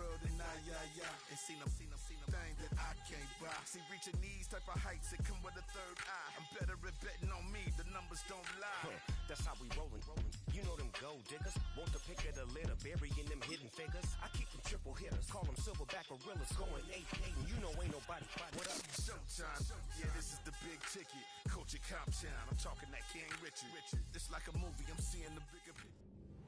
world and and seen them thing that I can't buy. See, reaching these type of heights, it come with a third eye. I'm better at betting on me, the numbers don't lie. That's how we rollin'. You know them gold diggers, want the pick of the litter, burying them hidden figures. I keep them triple hitters, call them silverback gorillas, going 8-8, and you know ain't nobody. What up? Showtime. Yeah, this is the big ticket. Coach at Cop Town. I'm talking that King Richard. It's like a movie. I'm seeing the bigger picture.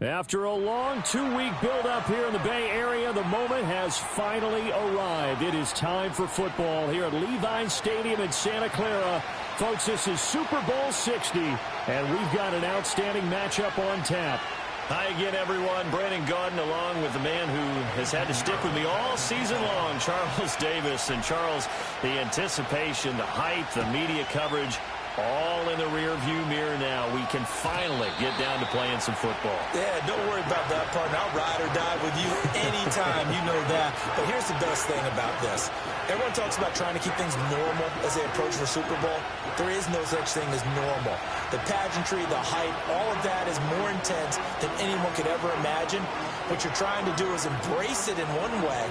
After a long 2-week build-up here in the Bay Area, the moment has finally arrived. It is time for football here at Levi's Stadium in Santa Clara. Folks, this is Super Bowl 60, and we've got an outstanding matchup on tap. Hi again, everyone. Brandon Gaudin along with the man who has had to stick with me all season long, Charles Davis. And Charles, the anticipation, the hype, the media coverage, all in the rear-view mirror now. We can finally get down to playing some football. Yeah, don't worry about that, partner. I'll ride or die with you anytime. You know that. But here's the best thing about this. Everyone talks about trying to keep things normal as they approach the Super Bowl. There is no such thing as normal. The pageantry, the hype, all of that is more intense than anyone could ever imagine. What you're trying to do is embrace it in one way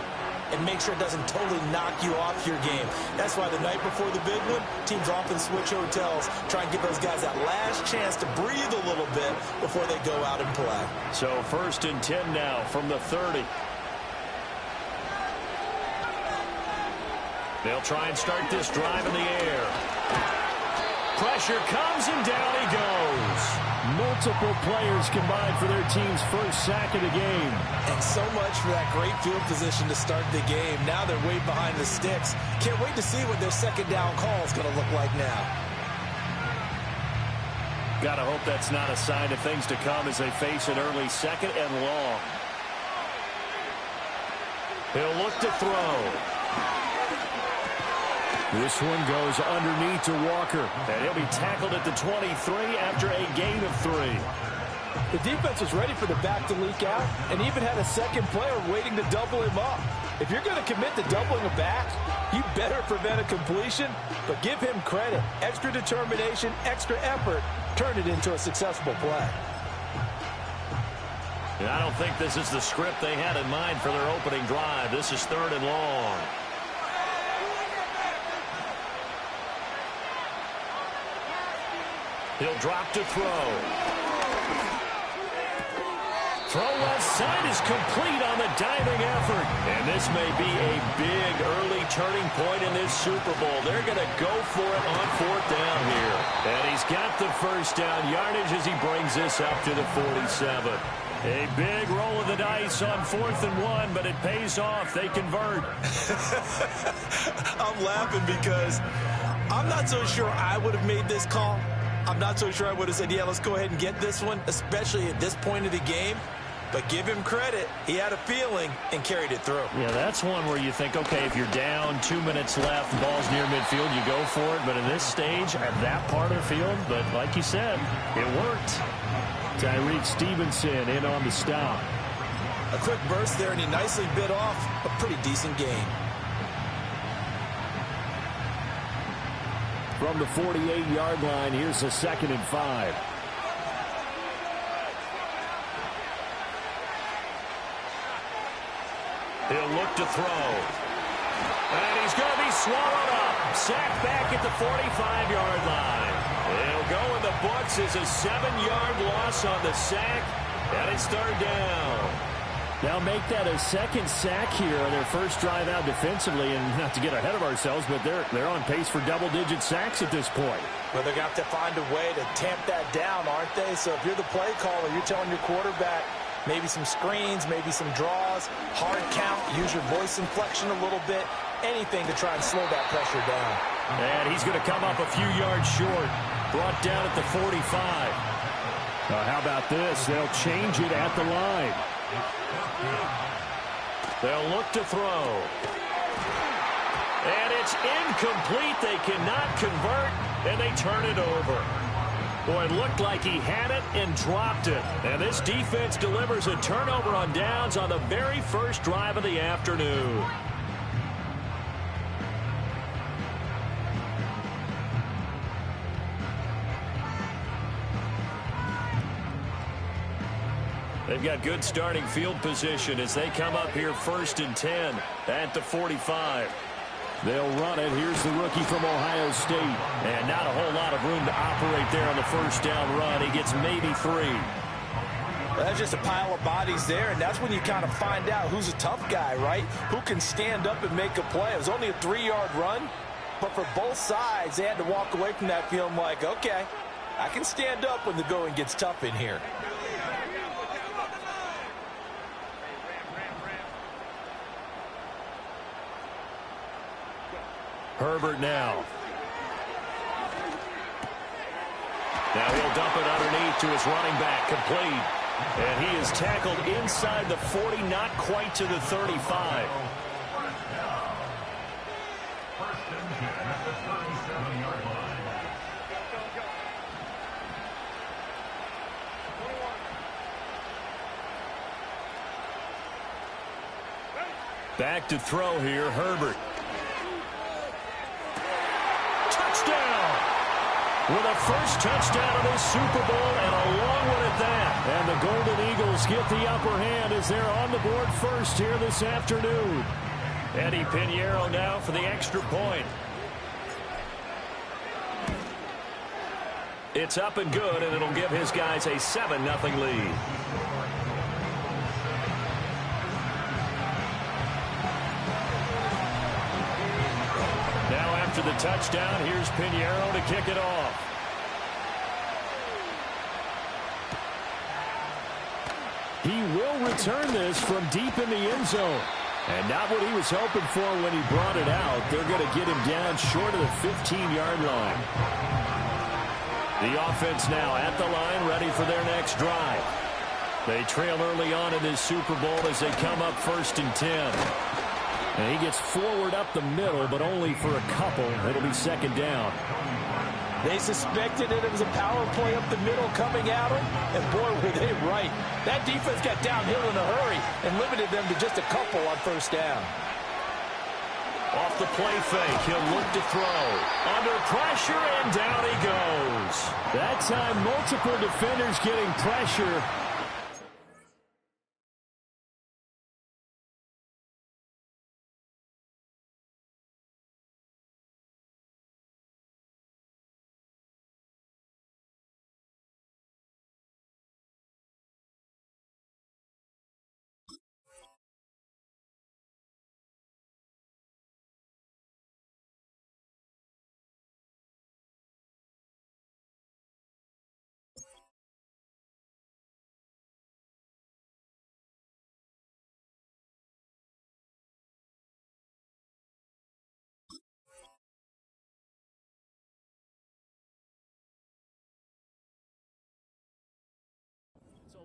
and make sure it doesn't totally knock you off your game. That's why the night before the big one, teams often switch hotels, try and give those guys that last chance to breathe a little bit before they go out and play. So 1st and 10 now from the 30. They'll try and start this drive in the air. Pressure comes and down he goes. Multiple players combined for their team's first sack of the game. And so much for that great field position to start the game. Now they're way behind the sticks. Can't wait to see what their second down call is going to look like now. Gotta hope that's not a sign of things to come as they face an early 2nd and long. He'll look to throw. This one goes underneath to Walker. And he'll be tackled at the 23 after a gain of 3. The defense was ready for the back to leak out and even had a second player waiting to double him up. If you're going to commit to doubling a back, you better prevent a completion, but give him credit. Extra determination, extra effort, turn it into a successful play. And I don't think this is the script they had in mind for their opening drive. This is 3rd and long. He'll drop to throw. Throw left side is complete on the diving effort. And this may be a big early turning point in this Super Bowl. They're going to go for it on 4th down here. And he's got the first down yardage as he brings this up to the 47. A big roll of the dice on 4th and 1, but it pays off. They convert. I'm laughing because I'm not so sure I would have made this call. I'm not so sure I would have said, yeah, let's go ahead and get this one, especially at this point of the game. But give him credit. He had a feeling and carried it through. Yeah, that's one where you think, okay, if you're down, 2 minutes left, the ball's near midfield, you go for it. But in this stage, at that part of the field, but like you said, it worked. Tyreek Stevenson in on the stop. A quick burst there, and he nicely bit off a pretty decent gain. From the 48-yard line, here's a 2nd and 5. He'll look to throw. And he's going to be swallowed up. Sacked back at the 45-yard line. He'll go in the books as a 7-yard loss on the sack. And it's 3rd down. Now make that a second sack here on their first drive out defensively, and not to get ahead of ourselves, but they're on pace for double-digit sacks at this point. Well, they're going to have to find a way to tamp that down, aren't they? So if you're the play caller, you're telling your quarterback maybe some screens, maybe some draws, hard count, use your voice inflection a little bit, anything to try and slow that pressure down. And he's going to come up a few yards short, brought down at the 45. How about this? They'll change it at the line. They'll look to throw. And it's incomplete. They cannot convert, and they turn it over. Boy, it looked like he had it and dropped it. And this defense delivers a turnover on downs on the very first drive of the afternoon. They've got good starting field position as they come up here 1st and 10 at the 45. They'll run it. Here's the rookie from Ohio State. And not a whole lot of room to operate there on the first down run. He gets maybe 3. That's just a pile of bodies there, and that's when you kind of find out who's a tough guy, right? Who can stand up and make a play. It was only a 3-yard run, but for both sides, they had to walk away from that feeling like, okay, I can stand up when the going gets tough in here. Herbert now. Now he'll dump it underneath to his running back, complete. And he is tackled inside the 40, not quite to the 35. Back to throw here, Herbert. Touchdown! With a first touchdown of this Super Bowl and a long one at that. And the Golden Eagles get the upper hand as they're on the board first here this afternoon. Eddie Pinheiro now for the extra point. It's up and good, and it'll give his guys a 7-0 lead. Now after the touchdown, here's Pinheiro to kick it off. He will return this from deep in the end zone. And not what he was hoping for when he brought it out. They're going to get him down short of the 15-yard line. The offense now at the line, ready for their next drive. They trail early on in this Super Bowl as they come up 1st and 10. And he gets forward up the middle, but only for a couple. It'll be 2nd down. They suspected it was a power play up the middle coming at them, and boy, were they right. That defense got downhill in a hurry and limited them to just a couple on 1st down. Off the play fake, he'll look to throw. Under pressure, and down he goes. That time, multiple defenders getting pressure.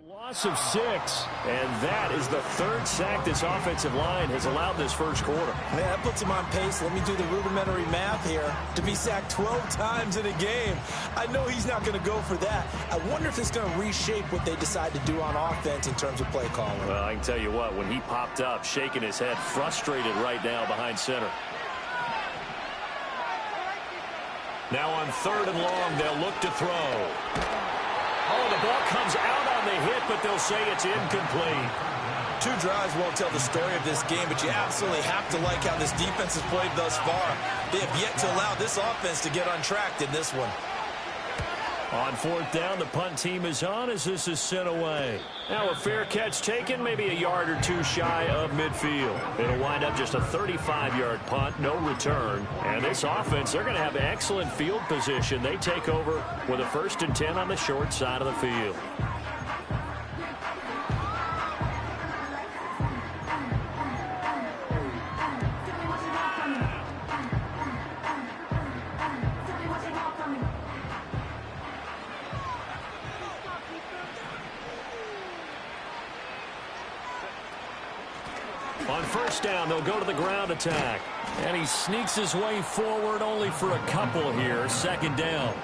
Loss of 6, and that is the 3rd sack this offensive line has allowed this first quarter. Man, that puts him on pace. Let me do the rudimentary math here. To be sacked 12 times in a game, I know he's not going to go for that. I wonder if it's going to reshape what they decide to do on offense in terms of play calling. Well, I can tell you what, when he popped up, shaking his head, frustrated right now behind center. Now on 3rd and long, they'll look to throw. Oh, the ball comes out on the hit, but they'll say it's incomplete. 2 drives won't tell the story of this game, but you absolutely have to like how this defense has played thus far. They have yet to allow this offense to get untracked in this one. On 4th down, the punt team is on as this is sent away. Now a fair catch taken, maybe a yard or 2 shy of midfield. It'll wind up just a 35-yard punt, no return. And this offense, they're going to have excellent field position. They take over with a 1st and 10 on the short side of the field. On 1st down, they'll go to the ground attack. And he sneaks his way forward only for a couple here. 2nd down.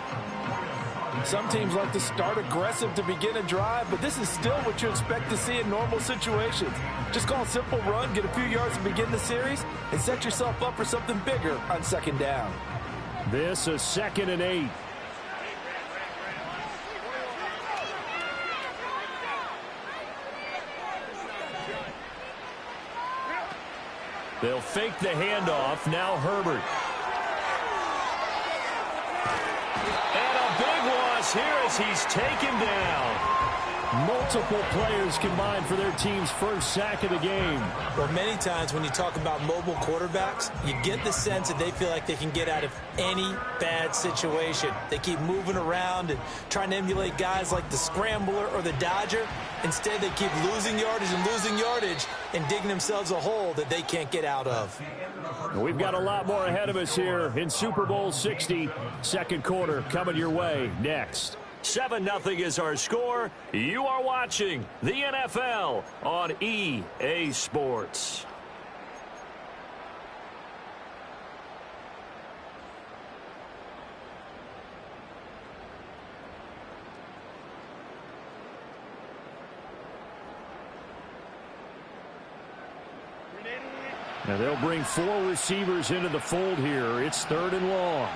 Some teams like to start aggressive to begin a drive, but this is still what you expect to see in normal situations. Just call a simple run, get a few yards to begin the series, and set yourself up for something bigger on 2nd down. This is 2nd and 8. They'll fake the handoff. Now Herbert. And a big loss here as he's taken down. Multiple players combined for their team's first sack of the game. Well, many times when you talk about mobile quarterbacks, you get the sense that they feel like they can get out of any bad situation. They keep moving around and trying to emulate guys like the scrambler or the dodger. Instead, they keep losing yardage and digging themselves a hole that they can't get out of. We've got a lot more ahead of us here in Super Bowl 60. Second quarter coming your way next. 7-0 is our score. You are watching the NFL on EA Sports. Now they'll bring 4 receivers into the fold here. It's 3rd and long.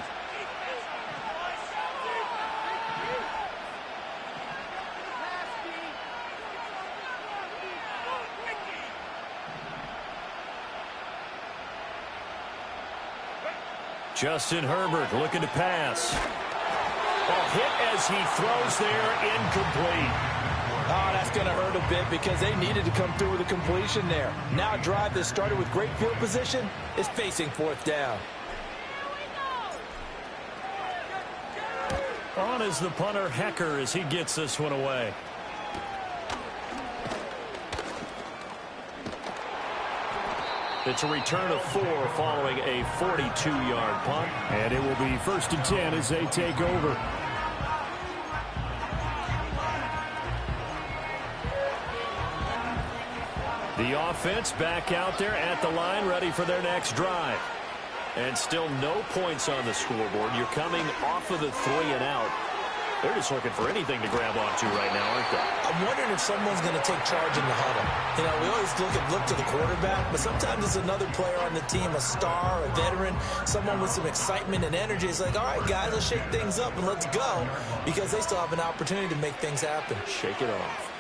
Justin Herbert looking to pass. A hit as he throws there, incomplete. Oh, that's going to hurt a bit because they needed to come through with a completion there. Now a drive that started with great field position is facing 4th down. On is the punter, Hecker, as he gets this one away. It's a return of 4 following a 42-yard punt. And it will be 1st and 10 as they take over. The offense back out there at the line, ready for their next drive. And still no points on the scoreboard. You're coming off of the 3 and out. They're just looking for anything to grab onto right now, aren't they? I'm wondering if someone's going to take charge in the huddle. You know, we always look to the quarterback, but sometimes it's another player on the team, a star, a veteran, someone with some excitement and energy. It's like, all right, guys, let's shake things up and let's go, because they still have an opportunity to make things happen. Shake it off.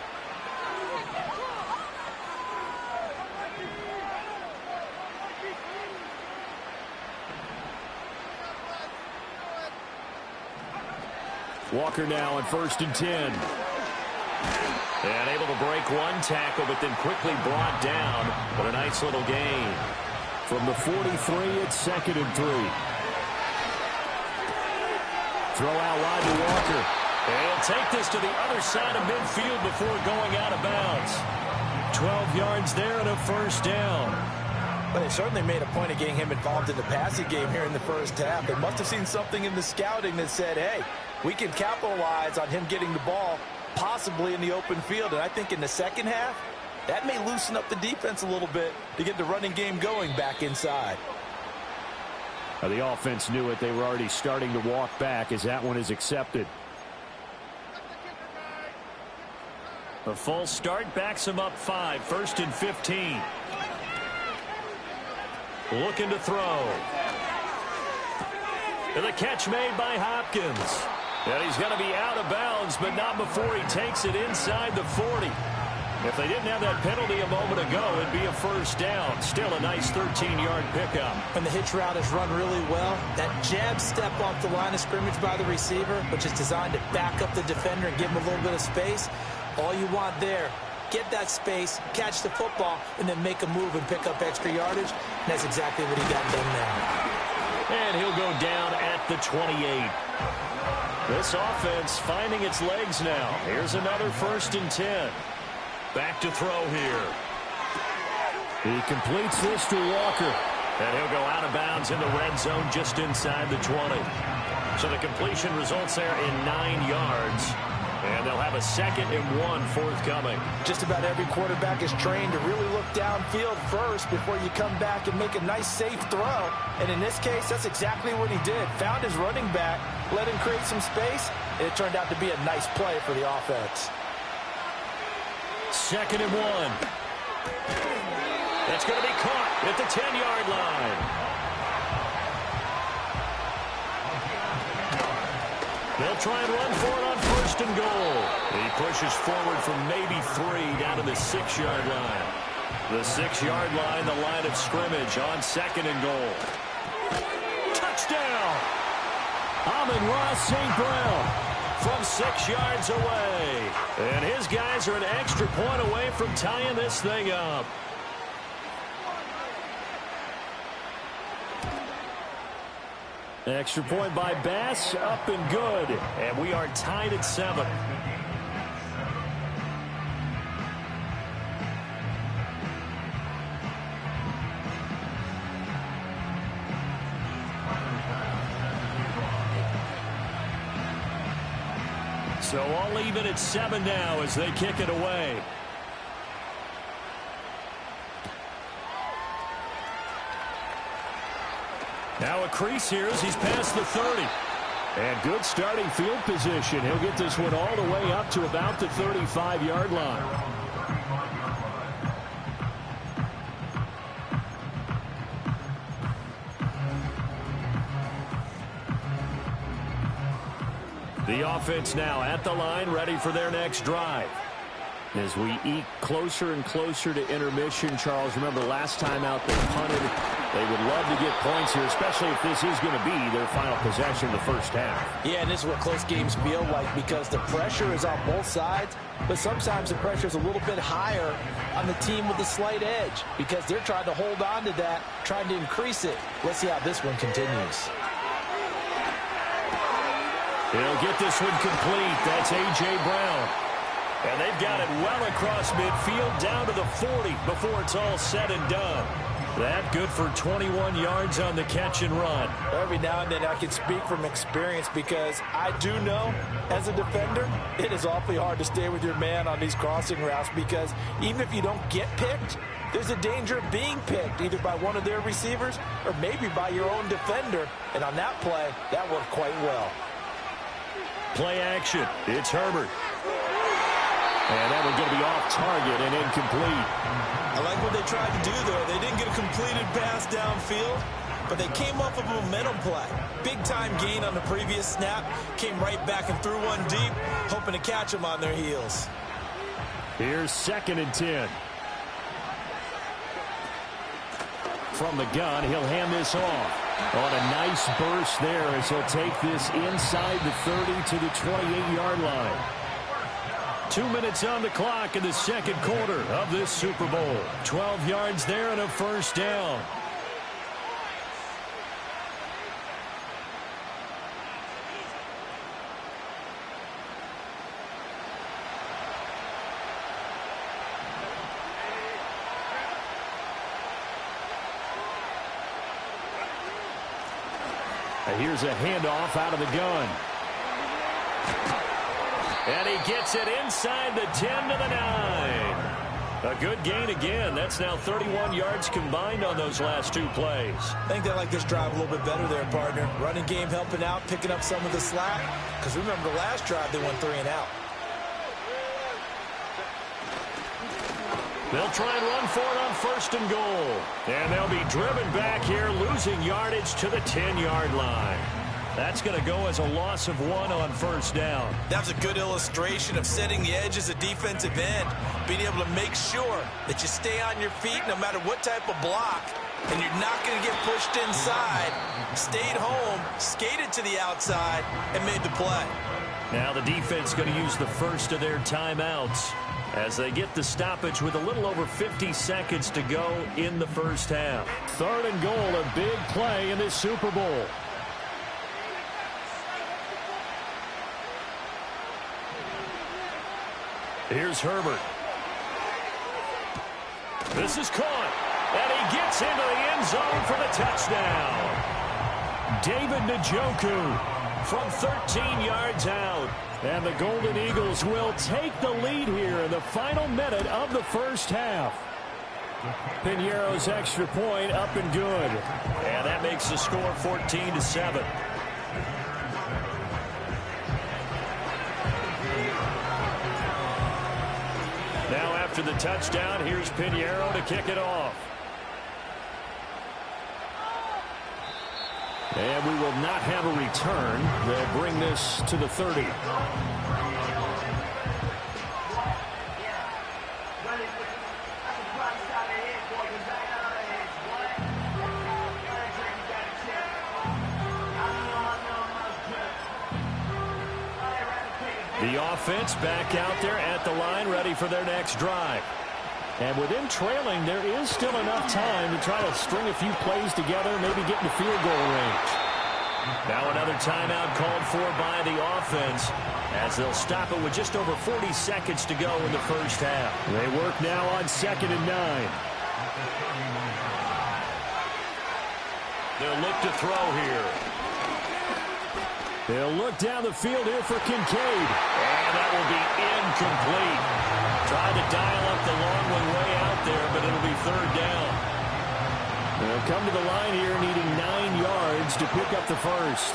Walker now on 1st and 10. And able to break one tackle, but then quickly brought down. But a nice little gain. From the 43, it's 2nd and 3. Throw out wide to Walker. And he'll take this to the other side of midfield before going out of bounds. 12 yards there and a 1st down. But they certainly made a point of getting him involved in the passing game here in the first half. They must have seen something in the scouting that said, hey, we can capitalize on him getting the ball possibly in the open field. And I think in the second half, that may loosen up the defense a little bit to get the running game going back inside. Now the offense knew it. They were already starting to walk back as that one is accepted. A false start backs him up 5. 1st and 15. Looking to throw. And the catch made by Hopkins. And he's going to be out of bounds, but not before he takes it inside the 40. If they didn't have that penalty a moment ago, it'd be a 1st down. Still a nice 13-yard pickup. And the hitch route is run really well. That jab step off the line of scrimmage by the receiver, which is designed to back up the defender and give him a little bit of space. All you want there, get that space, catch the football, and then make a move and pick up extra yardage. And that's exactly what he got done there. And he'll go down at the 28. This offense finding its legs now. Here's another 1st and 10. Back to throw here. He completes this to Walker. And he'll go out of bounds in the red zone just inside the 20. So the completion results there in 9 yards. And they'll have a 2nd and 1 forthcoming. Just about every quarterback is trained to really look downfield first before you come back and make a nice, safe throw. And in this case, that's exactly what he did. Found his running back, let him create some space, and it turned out to be a nice play for the offense. 2nd and 1. That's going to be caught at the 10-yard line. They'll try and run for it on 1st and goal. He pushes forward from maybe 3 down to the 6-yard line. The 6-yard line, the line of scrimmage on 2nd and goal. Touchdown! Amon-Ra St. Brown from 6 yards away. And his guys are an extra point away from tying this thing up. Extra point by Bass, up and good. And we are tied at 7. So all even at 7 now as they kick it away. Now a crease here as he's past the 30. And good starting field position. He'll get this one all the way up to about the 35-yard line. The offense now at the line, ready for their next drive. As we eke closer and closer to intermission, Charles, remember last time out they punted. They would love to get points here, especially if this is going to be their final possession of the first half. Yeah, and this is what close games feel like because the pressure is on both sides, but sometimes the pressure is a little bit higher on the team with the slight edge because they're trying to hold on to that, trying to increase it. Let's see how this one continues. He'll get this one complete. That's A.J. Brown. And they've got it well across midfield down to the 40 before it's all said and done. That good for 21 yards on the catch and run. Every now and then I can speak from experience because I do know as a defender it is awfully hard to stay with your man on these crossing routes because even if you don't get picked, there's a danger of being picked either by one of their receivers or maybe by your own defender. And on that play, that worked quite well. Play action. It's Herbert. And that one's going to be off target and incomplete. I like what they tried to do there. They didn't get a completed pass downfield, but they came off of a momentum play. Big-time gain on the previous snap. Came right back and threw one deep, hoping to catch them on their heels. Here's 2nd and 10. From the gun, he'll hand this off. On a nice burst there as he'll take this inside the 30 to the 28-yard line. 2 minutes on the clock in the second quarter of this Super Bowl. 12 yards there and a first down. Here's a handoff out of the gun. And he gets it inside the 10 to the 9. A good gain again. That's now 31 yards combined on those last 2 plays. I think they like this drive a little bit better there, partner. Running game helping out, picking up some of the slack. Because remember the last drive, they went 3 and out. They'll try and run for it on 1st and goal. And they'll be driven back here, losing yardage to the 10-yard line. That's going to go as a loss of 1 on 1st down. That's a good illustration of setting the edge as a defensive end. Being able to make sure that you stay on your feet no matter what type of block. And you're not going to get pushed inside. Stayed home, skated to the outside, and made the play. Now the defense going to use the first of their timeouts as they get the stoppage with a little over 50 seconds to go in the first half. 3rd and goal, a big play in this Super Bowl. Here's Herbert. This is caught, and he gets into the end zone for the touchdown. David Njoku from 13 yards out. And the Golden Eagles will take the lead here in the final minute of the first half. Piñeiro's extra point up and good. And that makes the score 14-7. Now after the touchdown, here's Piñeiro to kick it off. And we will not have a return. They'll bring this to the 30. The offense back out there at the line, ready for their next drive. And with them trailing, there is still enough time to try to string a few plays together, maybe get into field goal range. Now another timeout called for by the offense as they'll stop it with just over 40 seconds to go in the first half. They work now on 2nd and 9. They'll look to throw here. They'll look down the field here for Kincaid. And that will be incomplete. Tried to dial up the long one way out there, but it'll be 3rd down. They'll come to the line here needing 9 yards to pick up the first.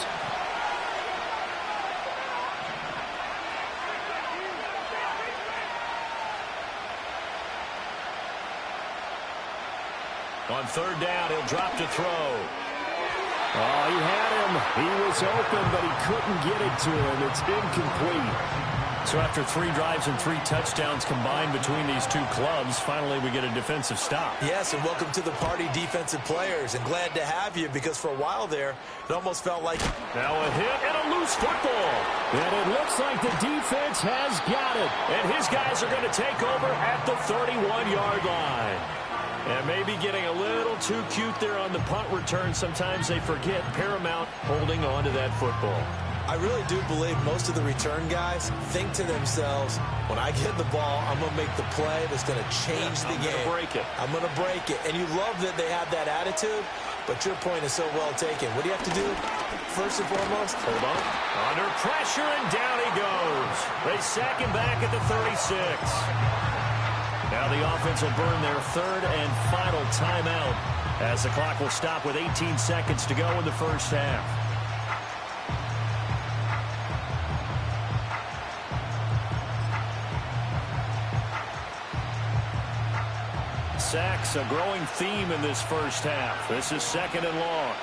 On 3rd down, he'll drop to throw. Oh, he had him. He was open, but he couldn't get it to him. It's incomplete. So after 3 drives and 3 touchdowns combined between these two clubs, finally we get a defensive stop. Yes, and welcome to the party, defensive players. And glad to have you, because for a while there, it almost felt like... Now a hit and a loose football. And it looks like the defense has got it. And his guys are going to take over at the 31-yard line. And maybe getting a little too cute there on the punt return. Sometimes they forget paramount holding on to that football. I really do believe most of the return guys think to themselves, when I get the ball, I'm going to make the play that's going to change the game. I'm going to break it. I'm going to break it. And you love that they have that attitude, but your point is so well taken. What do you have to do? First and foremost, hold on. Under pressure, and down he goes. They sack him back at the 36. Now the offense will burn their 3rd and final timeout as the clock will stop with 18 seconds to go in the first half. Sacks, a growing theme in this first half. This is 2nd and long.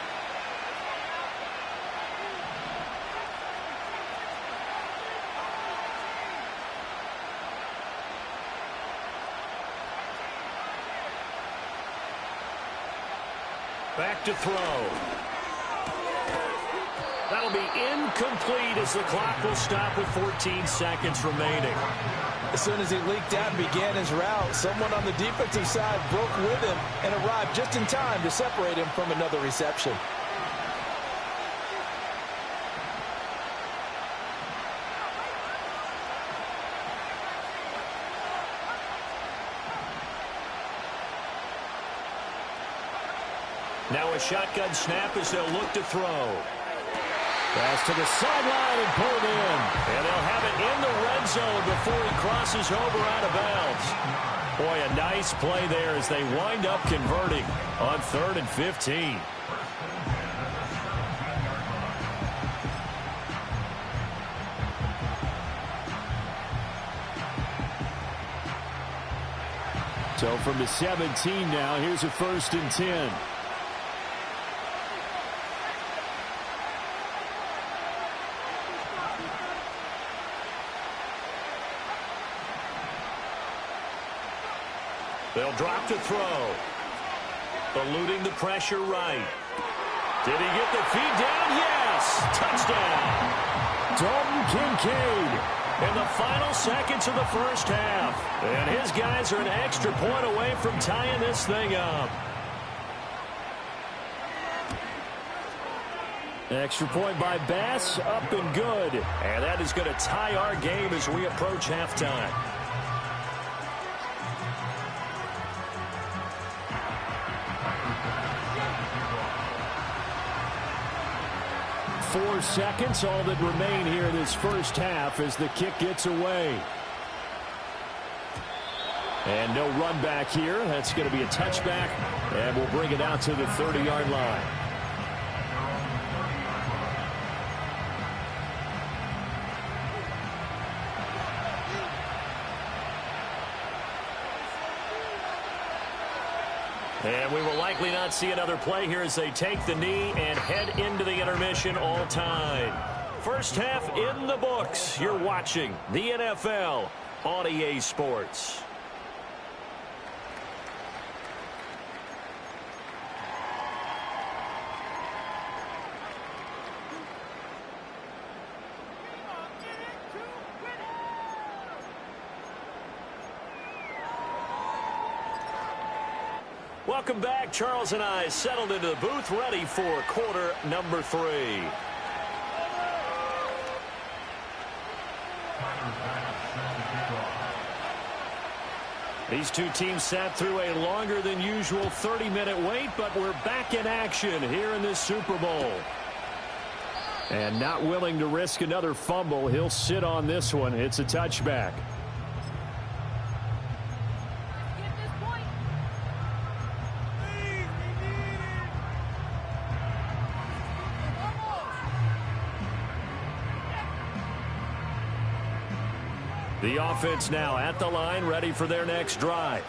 Back to throw. That'll be incomplete as the clock will stop with 14 seconds remaining. As soon as he leaked out and began his route, someone on the defensive side broke with him and arrived just in time to separate him from another reception. Now a shotgun snap as they'll look to throw. Pass to the sideline and pulled in. And they'll have it in the red zone before he crosses over out of bounds. Boy, a nice play there as they wind up converting on 3rd and 15. So from the 17 now, here's a 1st and 10. They'll drop to throw. Eluding the pressure right. Did he get the feed down? Yes! Touchdown! Dalton Kincaid in the final seconds of the first half. And his guys are an extra point away from tying this thing up. Extra point by Bass, up and good. And that is going to tie our game as we approach halftime. Four seconds, all that remain here in this first half as the kick gets away. And no run back here. That's going to be a touchback, and we'll bring it out to the 30-yard line. And we will likely not see another play here as they take the knee and head into the intermission all time. First half in the books. You're watching the NFL on EA Sports. Welcome back. Charles and I settled into the booth, ready for quarter number 3. These two teams sat through a longer than usual 30-minute wait, but we're back in action here in this Super Bowl. And not willing to risk another fumble, he'll sit on this one. It's a touchback. The offense now at the line, ready for their next drive.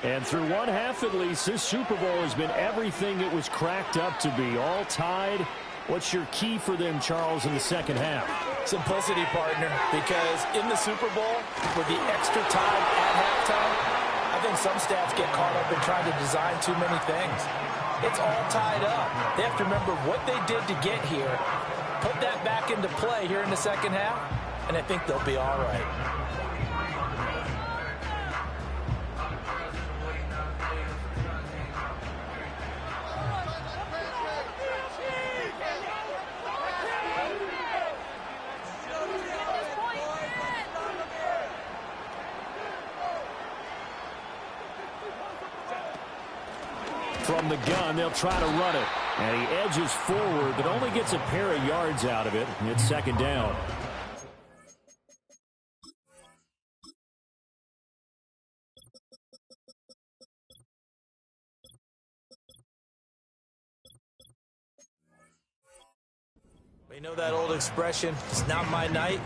And through one half at least, this Super Bowl has been everything it was cracked up to be. All tied. What's your key for them, Charles, in the second half? Simplicity, partner, because in the Super Bowl, with the extra time at halftime, I think some staffs get caught up in trying to design too many things. It's all tied up. They have to remember what they did to get here, put that back into play here in the second half, and I think they'll be all right. From the gun, they'll try to run it. And he edges forward, but only gets a pair of yards out of it. It's second down. You know that old expression, it's not my night?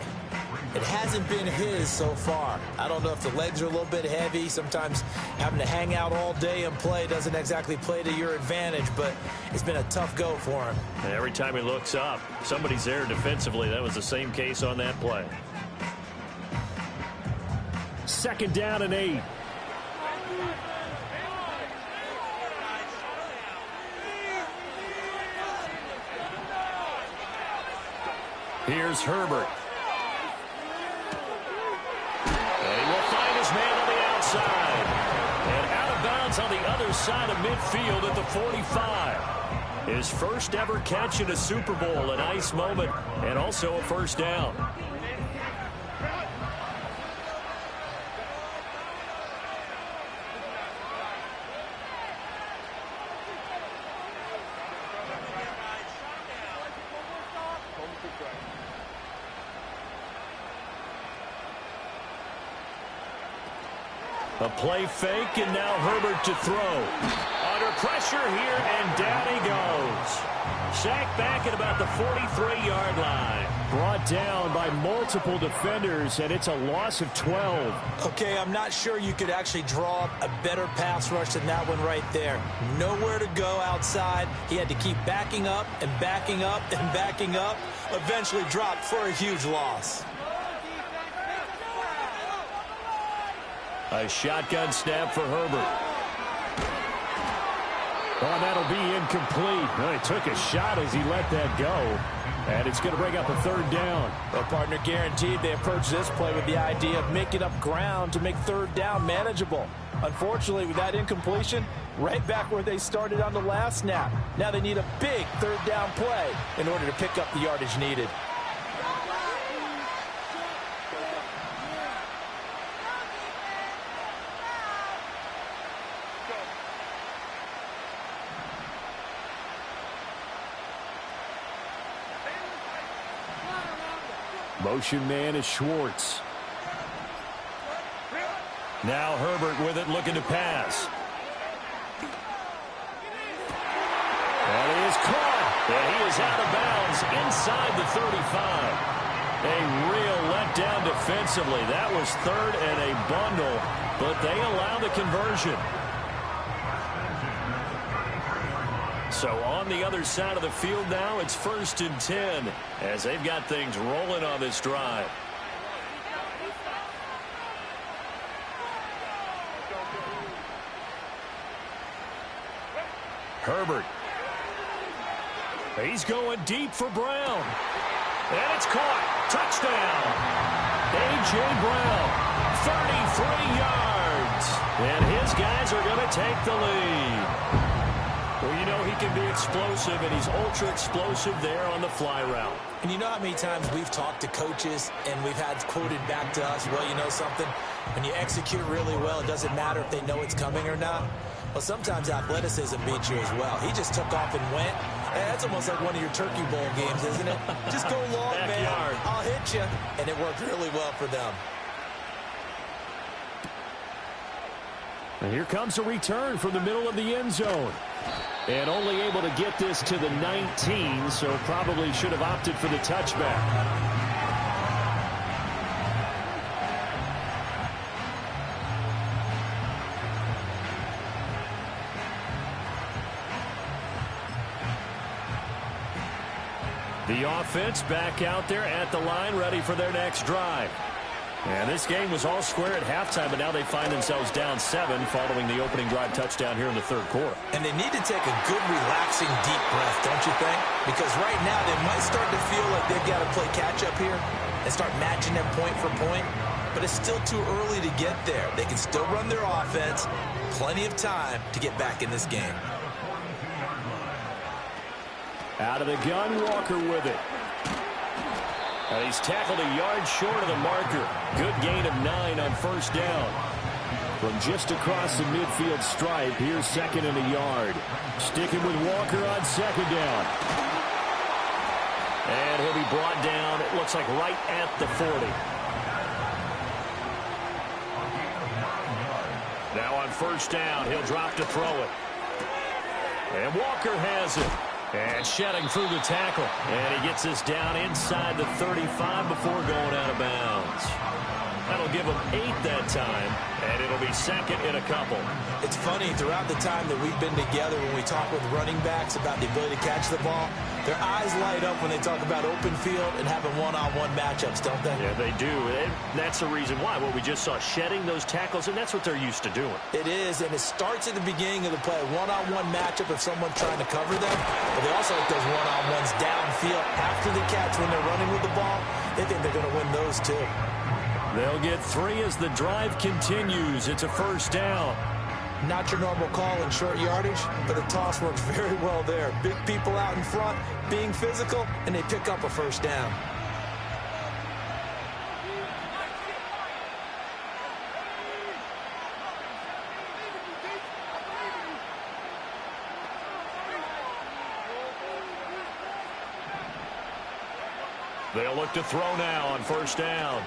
It hasn't been his so far. I don't know if the legs are a little bit heavy. Sometimes having to hang out all day and play doesn't exactly play to your advantage, but it's been a tough go for him. And every time he looks up, somebody's there defensively. That was the same case on that play. Second down and 8. Here's Herbert. And he will find his man on the outside. And out of bounds on the other side of midfield at the 45. His first ever catch in a Super Bowl, a nice moment, and also a first down. A play fake, and now Herbert to throw. Under pressure here, and down he goes. Sacked back at about the 43-yard line. Brought down by multiple defenders, and it's a loss of 12. Okay, I'm not sure you could actually draw up a better pass rush than that one right there. Nowhere to go outside. He had to keep backing up and backing up and backing up. Eventually dropped for a huge loss. A shotgun snap for Herbert. Oh, that'll be incomplete. Well, he took a shot as he let that go. And it's going to bring up a third down. Well, partner, guaranteed they approach this play with the idea of making up ground to make third down manageable. Unfortunately, with that incompletion, right back where they started on the last snap. Now they need a big third down play in order to pick up the yardage needed. Motion man is Schwartz. Now Herbert with it, looking to pass. And he is caught. And he is out of bounds inside the 35. A real letdown defensively. That was third and a bundle, but they allow the conversion. So on the other side of the field now, it's 1st and 10 as they've got things rolling on this drive. Herbert. He's going deep for Brown. And it's caught. Touchdown. A.J. Brown, 33 yards. it. And his guys are going to take the lead. Well, you know he can be explosive, and he's ultra explosive there on the fly route. And you know how many times we've talked to coaches and we've had quoted back to us, well, you know something? When you execute really well, it doesn't matter if they know it's coming or not. Well, sometimes athleticism beats you as well. He just took off and went. Hey, that's almost like one of your Turkey Bowl games, isn't it? Just go long, man. I'll hit you. And it worked really well for them. And here comes a return from the middle of the end zone. And only able to get this to the 19, so probably should have opted for the touchback. The offense back out there at the line, ready for their next drive. And this game was all square at halftime, but now they find themselves down 7 following the opening drive touchdown here in the third quarter. And they need to take a good, relaxing, deep breath, don't you think? Because right now they might start to feel like they've got to play catch-up here and start matching them point for point. But it's still too early to get there. They can still run their offense. Plenty of time to get back in this game. Out of the gun, Walker with it. And he's tackled a yard short of the marker. Good gain of 9 on first down. From just across the midfield stripe, here's 2nd and a yard. Sticking with Walker on 2nd down. And he'll be brought down, it looks like right at the 40. Now on first down, he'll drop to throw it. And Walker has it. And shedding through the tackle. And he gets this down inside the 35 before going out of bounds. That'll give him 8 that time, and it'll be 2nd in a couple. It's funny, throughout the time that we've been together, when we talk with running backs about the ability to catch the ball, their eyes light up when they talk about open field and having one-on-one matchups, don't they? Yeah, they do. And that's the reason why. Well, we just saw shedding those tackles, and that's what they're used to doing. It is, and it starts at the beginning of the play. One-on-one matchup if someone's trying to cover them, but they also like those one-on-ones downfield after the catch when they're running with the ball. They think they're going to win those, too. They'll get 3 as the drive continues. It's a first down. Not your normal call in short yardage, but the toss works very well there. Big people out in front, being physical, and they pick up a first down. They'll look to throw now on first down.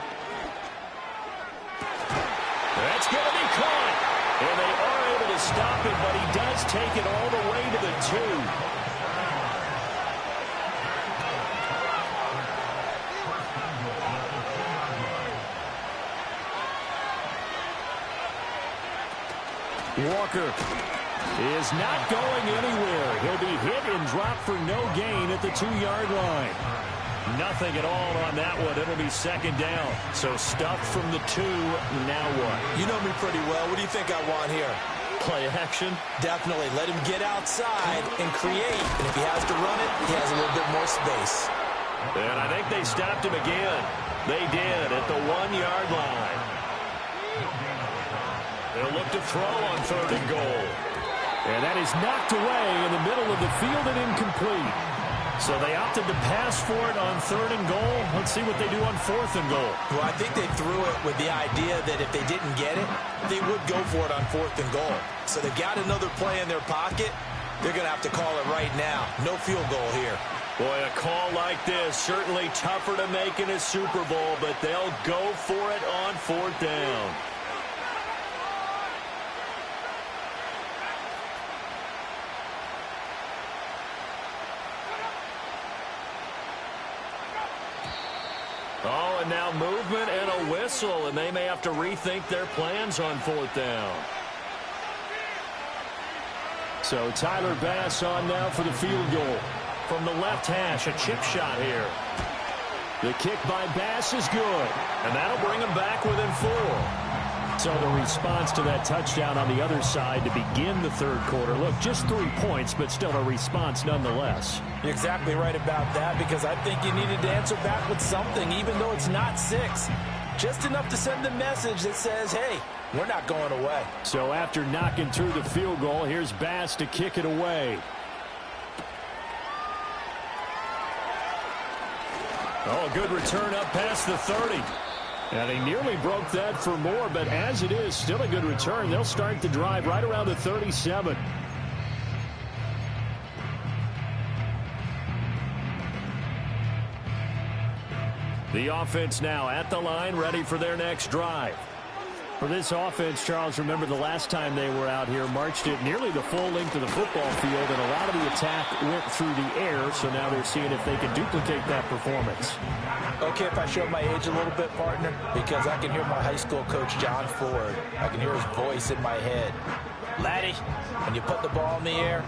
That's going to be caught. And they are able to stop it, but he does take it all the way to the 2. Walker is not going anywhere. He'll be hit and dropped for no gain at the 2-yard line. Nothing at all on that one. It'll be 2nd down. So stuffed from the 2. Now what? You know me pretty well. What do you think I want here? Play action? Definitely. Let him get outside and create. And if he has to run it, he has a little bit more space. And I think they stopped him again. They did at the 1-yard line. They'll look to throw on 3rd and goal. And that is knocked away in the middle of the field and incomplete. So they opted to pass for it on 3rd and goal. Let's see what they do on 4th and goal. Well, I think they threw it with the idea that if they didn't get it, they would go for it on 4th and goal. So they've got another play in their pocket. They're going to have to call it right now. No field goal here. Boy, a call like this, certainly tougher to make in a Super Bowl, but they'll go for it on 4th down. Oh, and now movement and a whistle, and they may have to rethink their plans on 4th down. So Tyler Bass on now for the field goal. From the left hash, a chip shot here. The kick by Bass is good, and that'll bring him back within 4. So the response to that touchdown on the other side to begin the third quarter. Look, just 3 points, but still a response nonetheless. You're exactly right about that, because I think you needed to answer back with something, even though it's not 6. just enough to send a message that says, hey, we're not going away. So after knocking through the field goal, here's Bass to kick it away. Oh, a good return up past the 30. And he nearly broke that for more, but as it is, still a good return. They'll start the drive right around the 37. The offense now at the line, ready for their next drive. For this offense, Charles, remember the last time they were out here, marched it nearly the full length of the football field, and a lot of the attack went through the air, so now they're seeing if they can duplicate that performance. Okay, if I show my age a little bit, partner, because I can hear my high school coach, John Ford. I can hear his voice in my head. Laddie, when you put the ball in the air,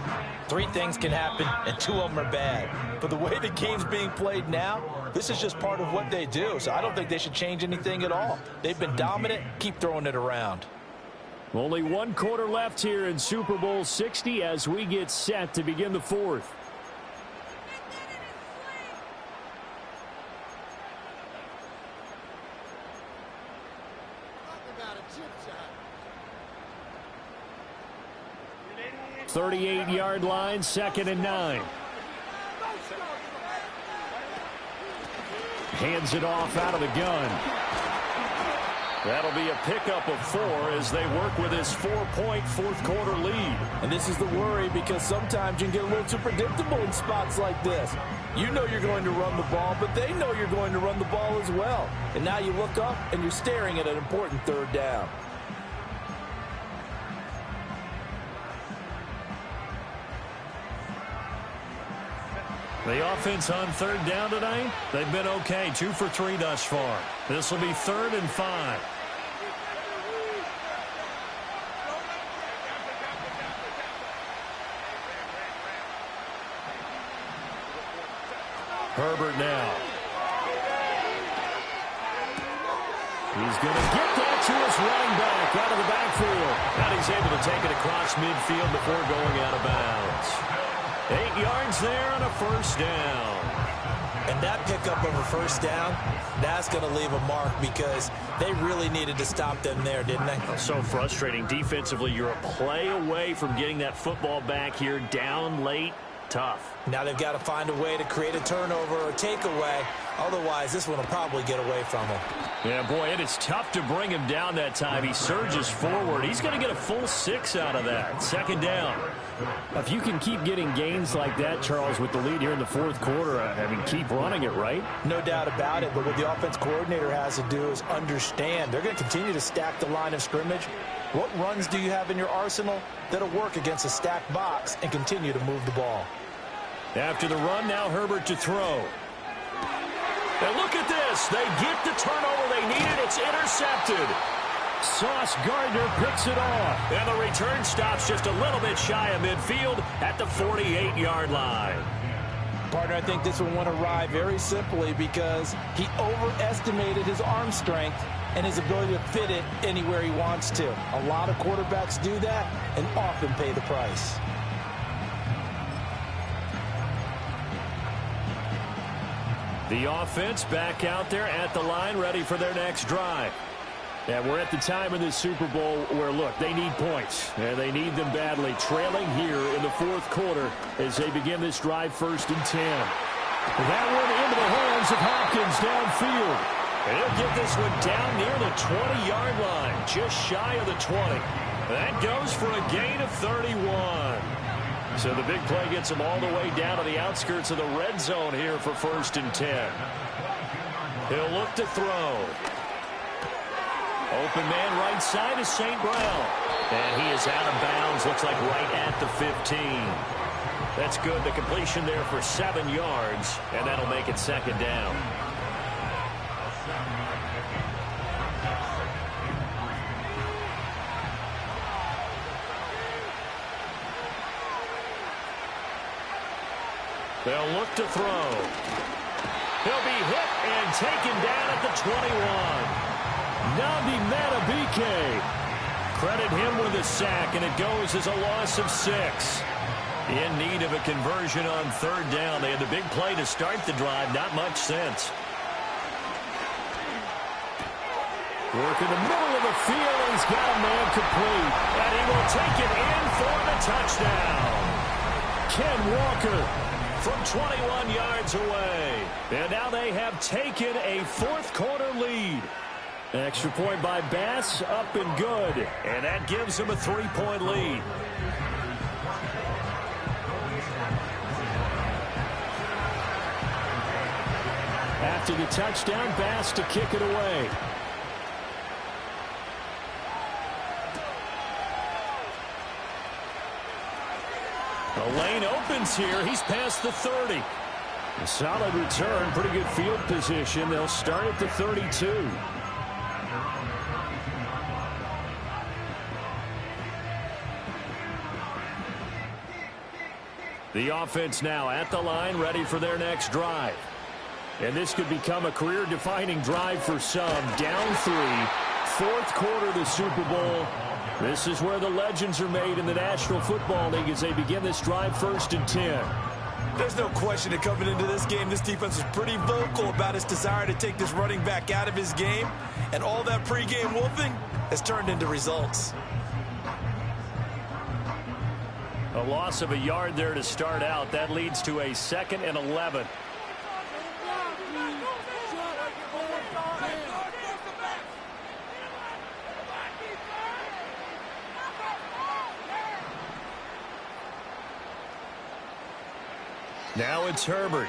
3 things can happen, and 2 of them are bad. But the way the game's being played now, this is just part of what they do, so I don't think they should change anything at all. They've been dominant. Keep throwing it around. Only 1 quarter left here in Super Bowl 60 as we get set to begin the 4th. .38-yard line, 2nd and 9. Hands it off out of the gun. That'll be a pickup of 4 as they work with this 4-point fourth-quarter lead. And this is the worry because sometimes you can get a little too predictable in spots like this. You know you're going to run the ball, but they know you're going to run the ball as well. And now you look up and you're staring at an important 3rd down. The offense on 3rd down tonight, they've been okay. 2 for 3 thus far. This will be 3rd and 5. Herbert now. He's going to get that to his running back out of the backfield. And he's able to take it across midfield before going out of bounds. 8 yards there on a 1st down. And that pickup of a 1st down, that's going to leave a mark because they really needed to stop them there, didn't they? So frustrating. Defensively, you're a play away from getting that football back here down late. Tough. Now they've got to find a way to create a turnover or takeaway. Otherwise, this one will probably get away from him. Yeah, boy, it is tough to bring him down that time. He surges forward. He's going to get a full 6 out of that. 2nd down. If you can keep getting gains like that, Charles, with the lead here in the 4th quarter, I mean, keep running it, right? No doubt about it, but what the offense coordinator has to do is understand. They're going to continue to stack the line of scrimmage. What runs do you have in your arsenal that'll work against a stacked box and continue to move the ball? After the run, now Herbert to throw. And look at this. They get the turnover they needed. It's intercepted. Sauce Gardner picks it off. And the return stops just a little bit shy of midfield at the 48-yard line. Partner, I think this one went awry very simply because he overestimated his arm strength and his ability to fit it anywhere he wants to. A lot of quarterbacks do that and often pay the price. The offense back out there at the line, ready for their next drive. And we're at the time in this Super Bowl where, look, they need points. And they need them badly. Trailing here in the 4th quarter as they begin this drive 1st and 10. That one into the hands of Hopkins downfield. And he'll get this one down near the 20-yard line, just shy of the 20. That goes for a gain of 31. So the big play gets him all the way down to the outskirts of the red zone here for 1st and 10. He'll look to throw. Open man right side is St. Brown. And he is out of bounds, looks like right at the 15. That's good. The completion there for 7 yards, and that'll make it 2nd down. They'll look to throw. He'll be hit and taken down at the 21. Nabi Matabike. Credit him with a sack, and it goes as a loss of 6. In need of a conversion on 3rd down. They had the big play to start the drive. Not much sense. Work in the middle of the field, and he's got a man complete. And he will take it in for the touchdown. Ken Walker from 21 yards away. And now they have taken a fourth-quarter lead. Extra point by Bass, up and good. And that gives them a 3-point lead. After the touchdown, Bass to kick it away. The lane opens here. He's past the 30. A solid return, pretty good field position. They'll start at the 32. The offense now at the line, ready for their next drive. And this could become a career-defining drive for some. Down 3, fourth quarter of the Super Bowl. This is where the legends are made in the National Football League as they begin this drive 1st and 10. There's no question that coming into this game, this defense is pretty vocal about its desire to take this running back out of his game. And all that pregame wolfing has turned into results. A loss of a yard there to start out. That leads to a 2nd and 11. Now it's Herbert.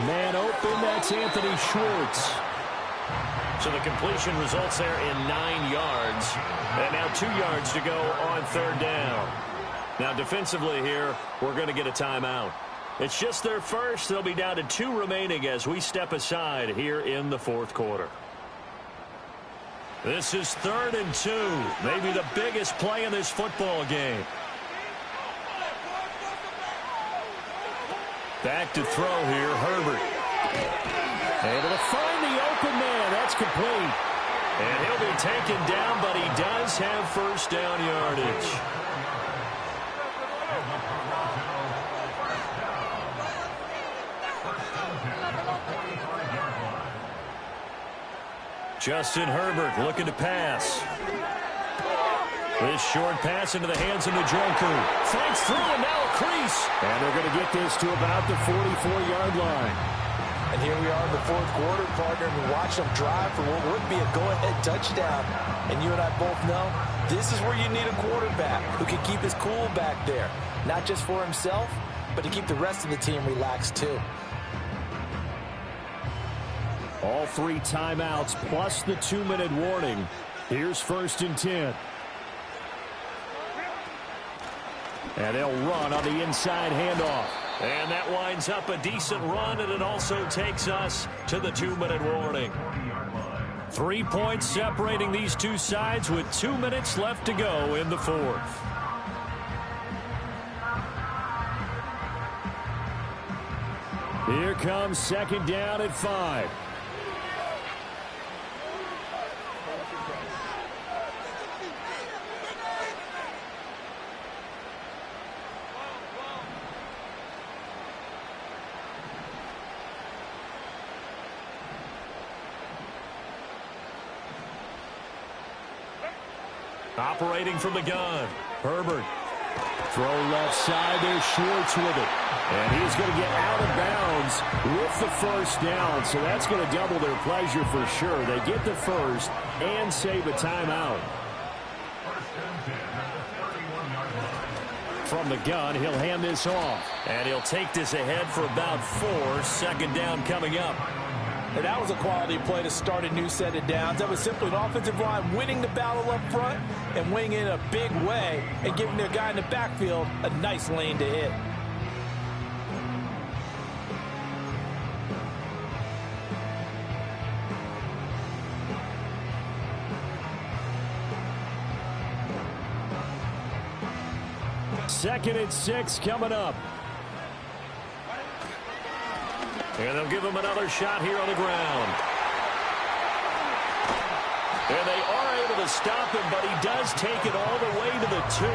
Man open, that's Anthony Schwartz. So the completion results there in 9 yards. And now 2 yards to go on 3rd down. Now defensively here, we're going to get a timeout. It's just their first. They'll be down to 2 remaining as we step aside here in the 4th quarter. This is 3rd and 2. Maybe the biggest play in this football game. Back to throw here, Herbert. Able to find the open man. That's complete. And he'll be taken down, but he does have 1st down yardage. Justin Herbert looking to pass. This short pass into the hands of the Joker. Fights through and now a crease. And they're going to get this to about the 44-yard line. And here we are in the 4th quarter, partner, and watch them drive for what would be a go-ahead touchdown. And you and I both know this is where you need a quarterback who can keep his cool back there. Not just for himself, but to keep the rest of the team relaxed too. All 3 timeouts plus the 2-minute warning. Here's 1st and 10. And they'll run on the inside handoff. And that winds up a decent run, and it also takes us to the 2-minute warning. 3 points separating these two sides with 2 minutes left to go in the 4th. Here comes 2nd down at 5. Operating from the gun, Herbert. Throw left side, there's Schwartz with it. And he's going to get out of bounds with the 1st down, so that's going to double their pleasure for sure. They get the 1st and save a timeout. From the gun, he'll hand this off. And he'll take this ahead for about 4. 2nd down coming up. And that was a quality play to start a new set of downs. That was simply an offensive line winning the battle up front and winning in a big way and giving their guy in the backfield a nice lane to hit. Second and 6 coming up. And they'll give him another shot here on the ground. And they are able to stop him, but he does take it all the way to the 2.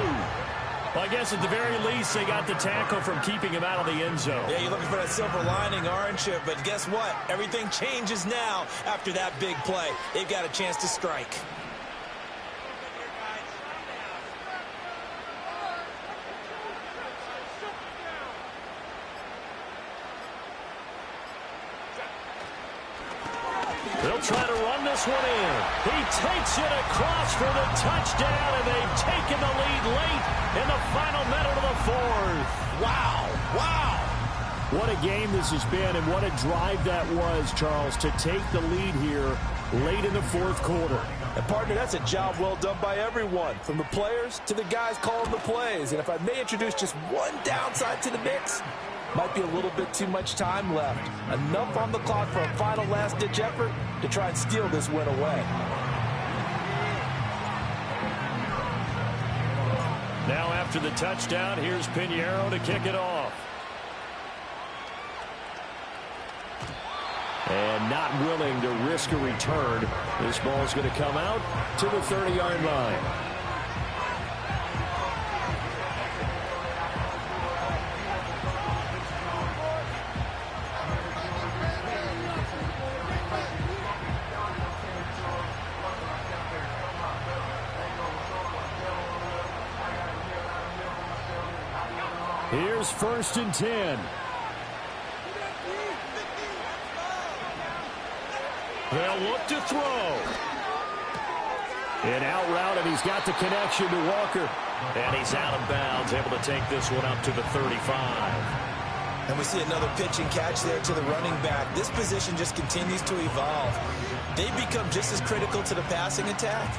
Well, I guess at the very least, they got the tackle from keeping him out of the end zone. Yeah, you're looking for that silver lining, aren't you? But guess what? Everything changes now after that big play. They've got a chance to strike. They'll try to run this one in. He takes it across for the touchdown, and they've taken the lead late in the final minute of the fourth. Wow, wow. What a game this has been, and what a drive that was, Charles, to take the lead here late in the fourth quarter. And, partner, that's a job well done by everyone, from the players to the guys calling the plays. And if I may introduce just one downside to the mix, might be a little bit too much time left. Enough on the clock for a final last-ditch effort to try and steal this win away. Now after the touchdown, here's Pinheiro to kick it off. And not willing to risk a return. This ball's going to come out to the 30-yard line. Here's 1st and 10. They'll look to throw. An out route, and he's got the connection to Walker. And he's out of bounds, able to take this one up to the 35. And we see another pitch and catch there to the running back. This position just continues to evolve. They become just as critical to the passing attack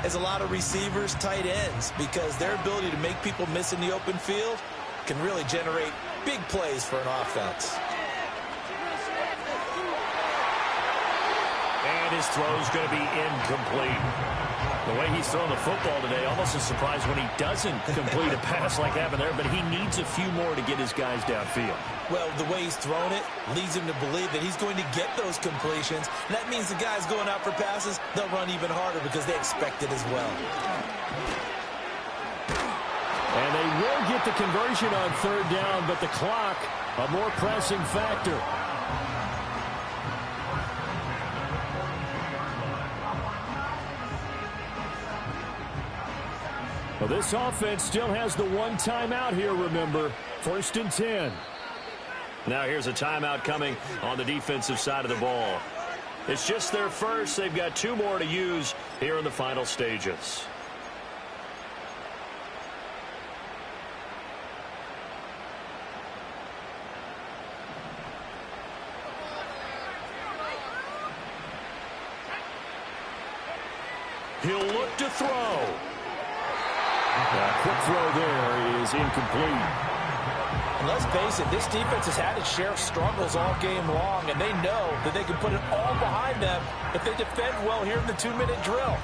as a lot of receivers, tight ends, because their ability to make people miss in the open field can really generate big plays for an offense. And his throw's going to be incomplete. The way he's thrown the football today, almost a surprise when he doesn't complete a pass like happened there, but he needs a few more to get his guys downfield. Well, the way he's thrown it leads him to believe that he's going to get those completions. And that means the guys going out for passes, they'll run even harder because they expect it as well. And they will get the conversion on 3rd down, but the clock, a more pressing factor. Well, this offense still has the one timeout here, remember. 1st and 10. Now here's a timeout coming on the defensive side of the ball. It's just their first. They've got 2 more to use here in the final stages. He'll look to throw. Quick throw there is incomplete. And let's face it, this defense has had its share of struggles all game long, and they know that they can put it all behind them if they defend well here in the 2-minute drill.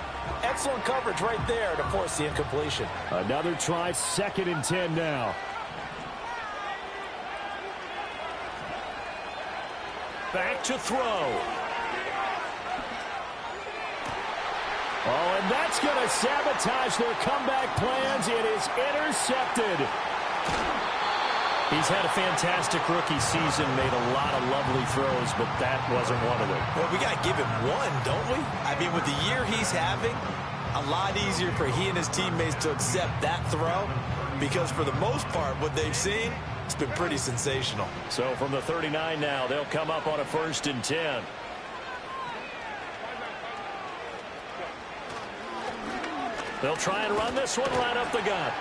Excellent coverage right there to force the incompletion. Another try, 2nd and 10 now. Back to throw. Oh, and that's going to sabotage their comeback plans. It is intercepted. He's had a fantastic rookie season, made a lot of lovely throws, but that wasn't one of them. Well, we got to give him one, don't we? I mean, with the year he's having, a lot easier for he and his teammates to accept that throw because for the most part, what they've seen, it's been pretty sensational. So from the 39 now, they'll come up on a 1st and 10. They'll try and run this one right up the gut.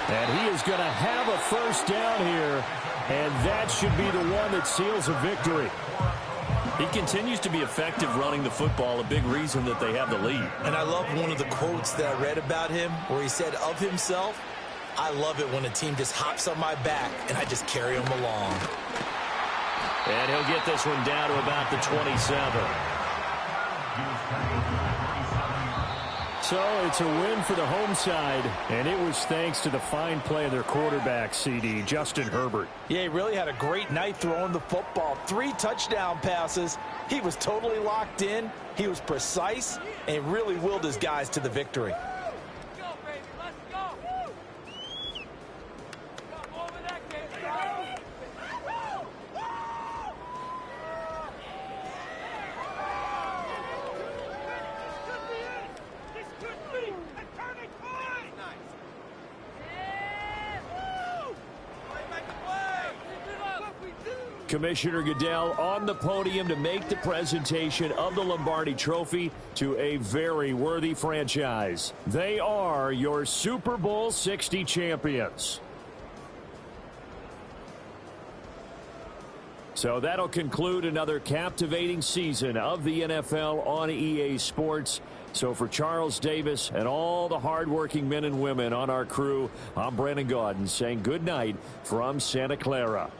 And he is going to have a 1st down here, and that should be the one that seals a victory. He continues to be effective running the football, a big reason that they have the lead. And I love one of the quotes that I read about him where he said of himself, I love it when a team just hops on my back and I just carry them along. And he'll get this one down to about the 27. So it's a win for the home side, and it was thanks to the fine play of their quarterback, CD, Justin Herbert. Yeah, he really had a great night throwing the football. 3 touchdown passes. He was totally locked in. He was precise, and really willed his guys to the victory. Commissioner Goodell on the podium to make the presentation of the Lombardi Trophy to a very worthy franchise. They are your Super Bowl 60 champions. So that'll conclude another captivating season of the NFL on EA Sports. So for Charles Davis and all the hardworking men and women on our crew, I'm Brandon Gaudin saying good night from Santa Clara.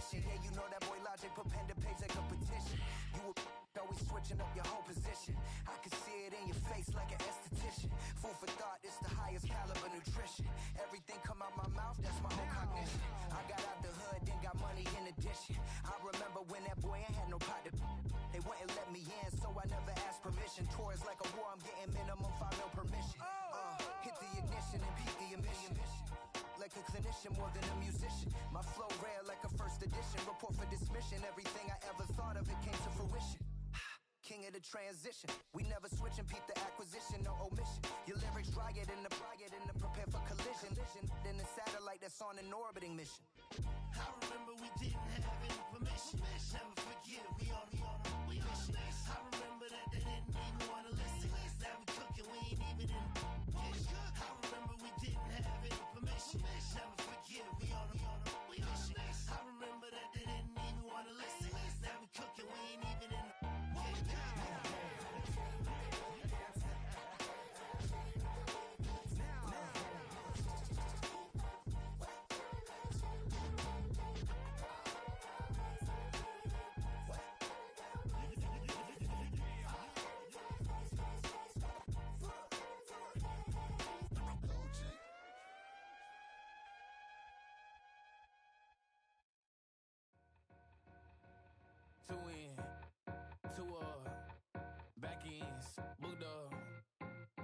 mission. Yeah, you know that boy Logic put pen to page like a petition. You were always switching up your whole position. I could see it in your face like an esthetician. Food for thought, it's the highest caliber nutrition. Everything come out my mouth, that's my whole cognition. I got out the hood, then got money in addition. I remember when that boy ain't had no pot to. They wouldn't let me in, so I never asked permission. Tours like a war, I'm getting minimum 5 mil permission. Hit the ignition and peak the emission. Like a clinician more than a musician. My flow rare like a first edition. Report for dismission. Everything I ever thought of, it came to fruition. King of the transition. We never switch and peep the acquisition, no omission. Your lyrics dry it in the prepare for collision. Then the satellite that's on an orbiting mission. I remember we didn't have any permission. Never forget we on we mission. I remember that they didn't even want to listen. Now we cooking, we ain't even in the kitchen. I remember we didn't have any permission. Never forget we on we mission. I remember that they didn't even want to listen. Now we cooking, we ain't even in the Two in, two back ends, booked up,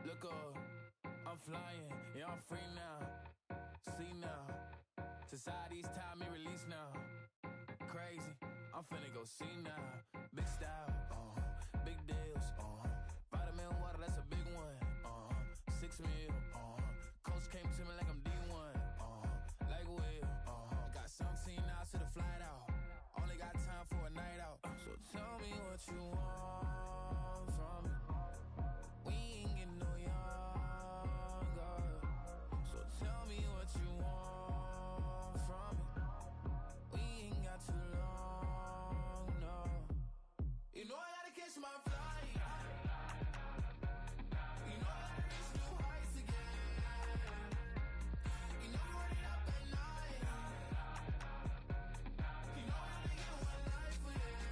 look up, I'm flying, yeah I'm free now, see now, society's time me release now, crazy, I'm finna go see now, big style, big deals, vitamin water, that's a big one, 6 mil, coach came to me like I'm D1, like Will, got 17 hours to the flight out. Only got time for a night out. So tell me what you want from me. We ain't getting no younger. So tell me what you want from me. We ain't got too long, no. You know I gotta catch my flight. You know I gotta reach new heights again. You know we run it up at night. You know I only get one life for this.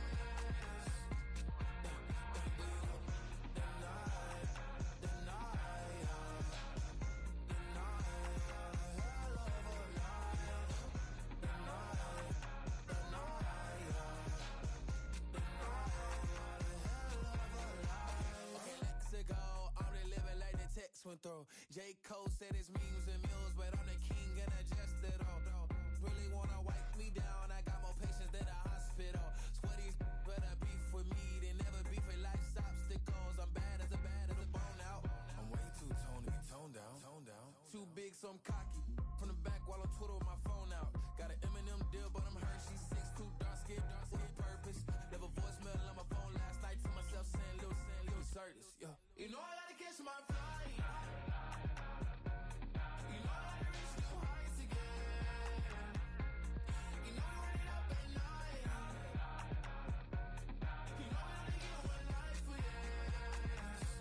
Went through. J. Cole said it's memes and mules, but I'm the king and adjust it all. Really wanna wipe me down, I got more patience than a hospital. Sweaties better beef with me, they never beef with life's obstacles. I'm bad as a bone out. I'm way too toned to be toned down. Too big, so I'm cocky. From the back while I'm Twitter with my phone out. Got an Eminem deal, but I'm Hershey 6'2", dark skin, with purpose. Never voicemail on my phone last night to myself saying little service. Yeah. You know I gotta catch my flight. You know I gotta reach new heights again. You know we run it up at night. You know I only get one life for this.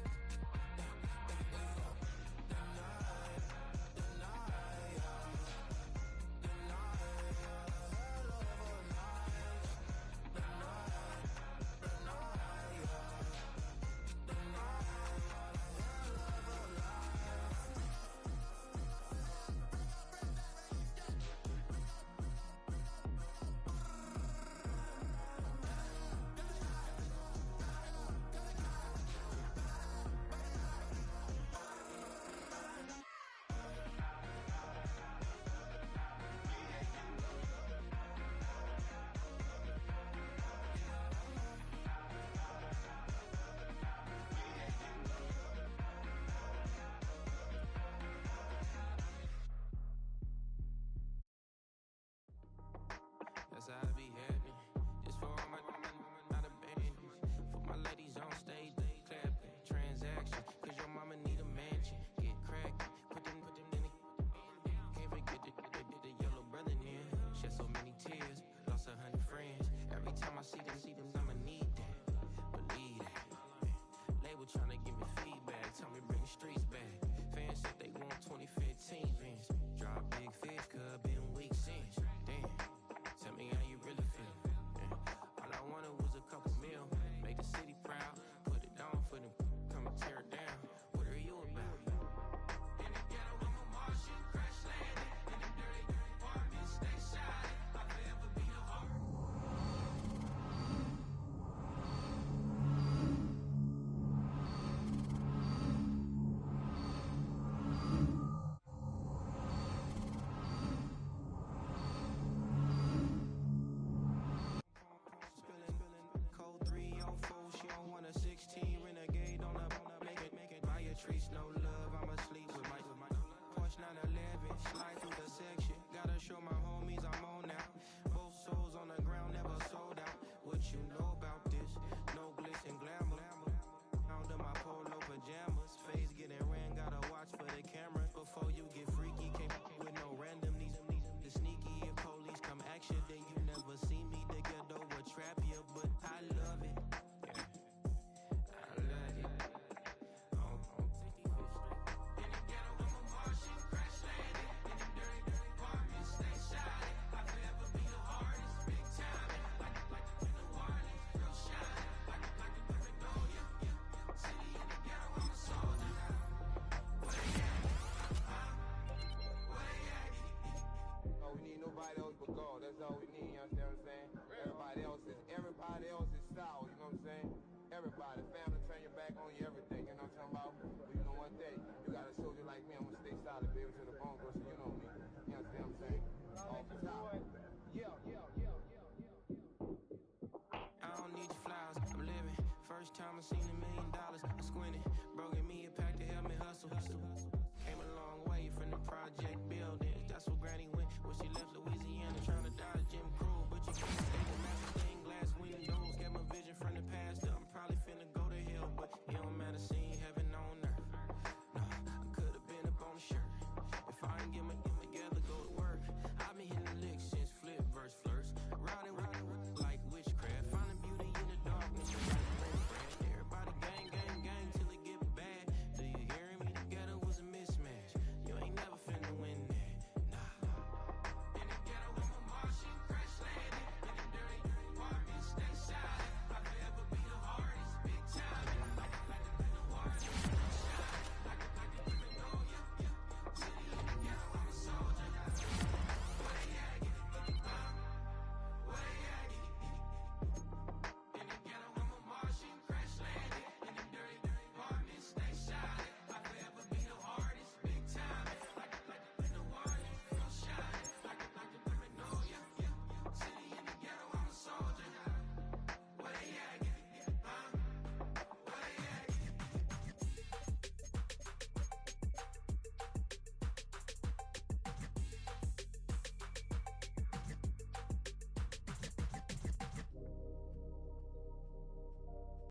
That's how I be happening. Just for all my not abandoned. For my ladies on stage, they clapping. Transaction, cause your mama need a mansion. Get crackin', put them in the. Can't forget the yellow brother in. Shed so many tears, lost 100 friends. Every time I see them, I'ma need that. Believe that. Label tryna give me feedback, tell me bring the streets back. Fans said they want 2015 Vince. Drop big fish, cuz been weak since. Damn, tell me how you really First time I seen $1 million, I squinted. Bro, gave me a pack to help me hustle. Came a long way,